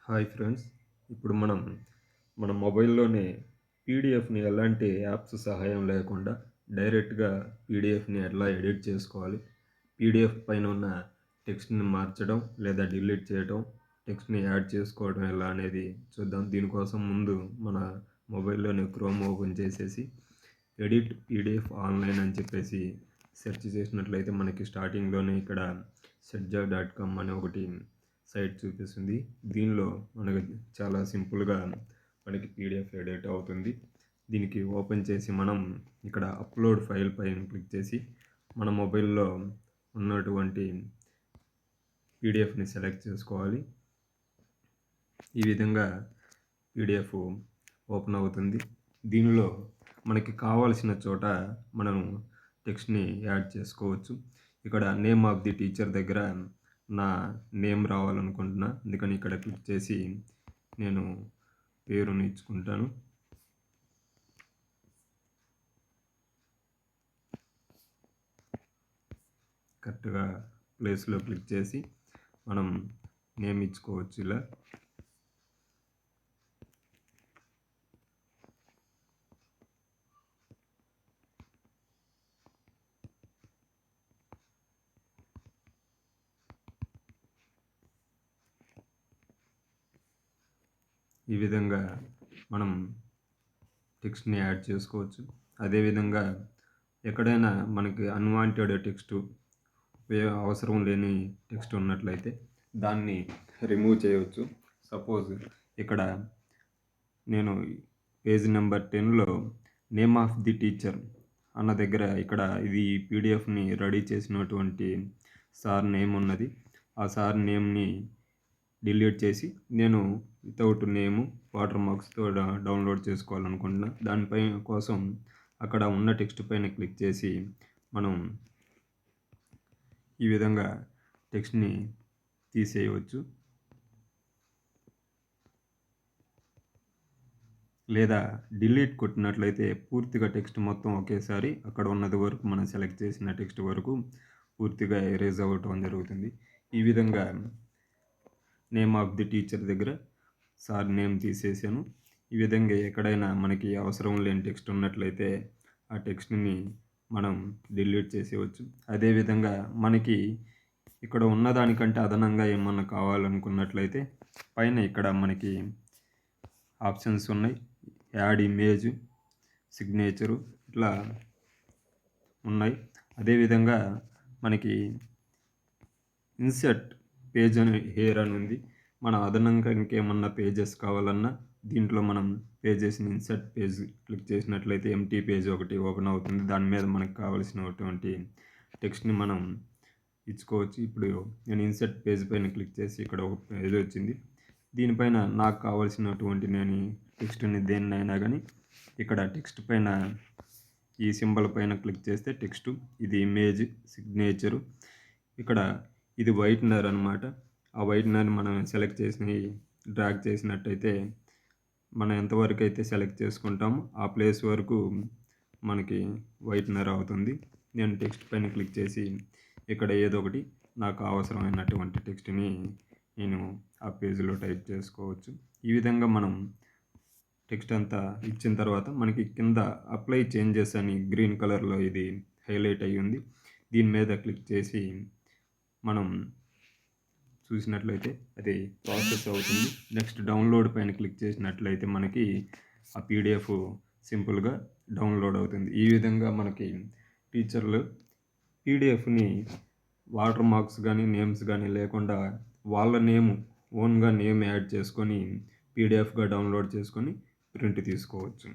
Hi friends. ఇప్పుడు మన మొబైల్లోనే పీడిఎఫ్‌ని ఎలాంటి యాప్స్ సహాయం లేకుండా డైరెక్ట్‌గా పీడిఎఫ్‌ని ఎట్లా ఎడిట్ చేసుకోవాలి, పీడిఎఫ్ పైన ఉన్న టెక్స్ట్‌ని మార్చడం లేదా డిలీట్ చేయడం, టెక్స్ట్‌ని యాడ్ చేసుకోవడం ఎలా అనేది చూద్దాం. దీనికోసం ముందు మన మొబైల్లోనే క్రోమ్ ఓపెన్ చేసేసి ఎడిట్ పీడిఎఫ్ ఆన్లైన్ అని చెప్పేసి సెర్చ్ చేసినట్లయితే మనకి స్టార్టింగ్‌లోనే ఇక్కడ సెట్జా.com అనే ఒకటి సైట్ చూపిస్తుంది. దీనిలో మనకు చాలా సింపుల్‌గా మనకి పీడిఎఫ్ ఎడిట్ అవుతుంది. దీనికి ఓపెన్ చేసి మనం ఇక్కడ అప్‌లోడ్ ఫైల్ పైన క్లిక్ చేసి మన మొబైల్‌లో ఉన్నటువంటి పీడిఎఫ్‌ని సెలెక్ట్ చేసుకోవాలి. ఈ విధంగా పీడిఎఫ్ ఓపెన్ అవుతుంది. దీనిలో మనకి కావాల్సిన చోట మనం టెక్స్ట్‌ని యాడ్ చేసుకోవచ్చు. ఇక్కడ నేమ్ ఆఫ్ ది టీచర్ దగ్గర నా నేమ్ రావాలనుకుంటున్నా. అందుకని ఇక్కడ క్లిక్ చేసి నేను పేరుని ఇచ్చుకుంటాను. కరెక్ట్‌గా ప్లేస్‌లో క్లిక్ చేసి మనం నేమ్ ఇచ్చుకోవచ్చు ఇలా. ఈ విధంగా మనం టెక్స్ట్‌ని యాడ్ చేసుకోవచ్చు. అదేవిధంగా ఎక్కడైనా మనకి అన్‌వాంటెడ్ టెక్స్ట్ అవసరం లేని టెక్స్ట్ ఉన్నట్లయితే దాన్ని రిమూవ్ చేయవచ్చు. సపోజ్ ఇక్కడ నేను పేజ్ నెంబర్ 10లో నేమ్ ఆఫ్ ది టీచర్ అన్న దగ్గర ఇక్కడ ఇది పీడిఎఫ్‌ని రెడీ చేసినటువంటి సార్ నేమ్ ఉన్నది. ఆ సార్ నేమ్‌ని డిలీట్ చేసి నేను వితౌట్ నేము వాటర్ మార్క్స్‌తో డౌన్లోడ్ చేసుకోవాలనుకుంటున్నా. దానిపై కోసం అక్కడ ఉన్న టెక్స్ట్ పైన క్లిక్ చేసి మనం ఈ విధంగా టెక్స్ట్‌ని తీసేయవచ్చు. లేదా డిలీట్ కొట్టినట్లయితే పూర్తిగా టెక్స్ట్ మొత్తం ఒకేసారి అక్కడ ఉన్నది వరకు మనం సెలెక్ట్ చేసిన టెక్స్ట్ వరకు పూర్తిగా ఎరేజ్ అవ్వటం జరుగుతుంది. ఈ విధంగా నేమ్ ఆఫ్ ది టీచర్ దగ్గర సార్ నేమ్ తీసేసాను. ఈ విధంగా ఎక్కడైనా మనకి అవసరం లేని టెక్స్ట్ ఉన్నట్లయితే ఆ టెక్స్ట్‌ని మనం డిలీట్ చేసేయవచ్చు. అదేవిధంగా మనకి ఇక్కడ ఉన్నదానికంటే అదనంగా ఏమన్నా కావాలనుకున్నట్లయితే పైన ఇక్కడ మనకి ఆప్షన్స్ ఉన్నాయి. యాడ్ ఇమేజ్, సిగ్నేచరు ఇట్లా ఉన్నాయి. అదేవిధంగా మనకి ఇన్సర్ట్ పేజ్ అని హియర్ అని ఉంది. మన అదనంగా ఇంకేమన్నా పేజెస్ కావాలన్నా దీంట్లో మనం పేజెస్‌ని ఇన్సర్ట్ పేజ్ క్లిక్ చేసినట్లయితే ఎంప్టీ పేజ్ ఒకటి ఓపెన్ అవుతుంది. దాని మీద మనకు కావాల్సినటువంటి టెక్స్ట్‌ని మనం ఇచ్చుకోవచ్చు. ఇప్పుడు నేను ఇన్సర్ట్ పేజ్ పైన క్లిక్ చేసి ఇక్కడ ఒక పేజ్ వచ్చింది. దీనిపైన నాకు కావాల్సినటువంటి నేను టెక్స్ట్‌ని దేన్నైనా కానీ ఇక్కడ టెక్స్ట్ పైన ఈ సింబల్ పైన క్లిక్ చేస్తే టెక్స్టు, ఇది ఇమేజ్, సిగ్నేచరు, ఇక్కడ ఇది వైట్నర్ అనమాట. ఆ వైట్నర్ని మనం సెలెక్ట్ చేసి డ్రాగ్ చేసినట్టయితే మనం ఎంతవరకు అయితే సెలెక్ట్ చేసుకుంటామో ఆ ప్లేస్ వరకు మనకి వైట్నర్ అవుతుంది. నేను టెక్స్ట్ పైన క్లిక్ చేసి ఇక్కడ ఏదో ఒకటి నాకు అవసరమైనటువంటి టెక్స్ట్‌ని నేను ఆ పేజ్‌లో టైప్ చేసుకోవచ్చు. ఈ విధంగా మనం టెక్స్ట్ అంతా ఇచ్చిన తర్వాత మనకి కింద అప్లై చేంజెస్ అని గ్రీన్ కలర్లో ఇది హైలైట్ అయ్యి ఉంది. దీని మీద క్లిక్ చేసి మనం చూసినట్లయితే అది ప్రాసెస్ అవుతుంది. నెక్స్ట్ డౌన్లోడ్ పైన క్లిక్ చేసినట్లయితే మనకి ఆ పీడిఎఫ్ సింపుల్గా డౌన్లోడ్ అవుతుంది. ఈ విధంగా మనకి టీచర్లు పీడిఎఫ్‌ని వాటర్ మార్క్స్ కానీ నేమ్స్ కానీ లేకుండా వాళ్ళ ఓన్గా నేమ్ యాడ్ చేసుకొని పీడిఎఫ్‌గా డౌన్లోడ్ చేసుకొని ప్రింట్ తీసుకోవచ్చు.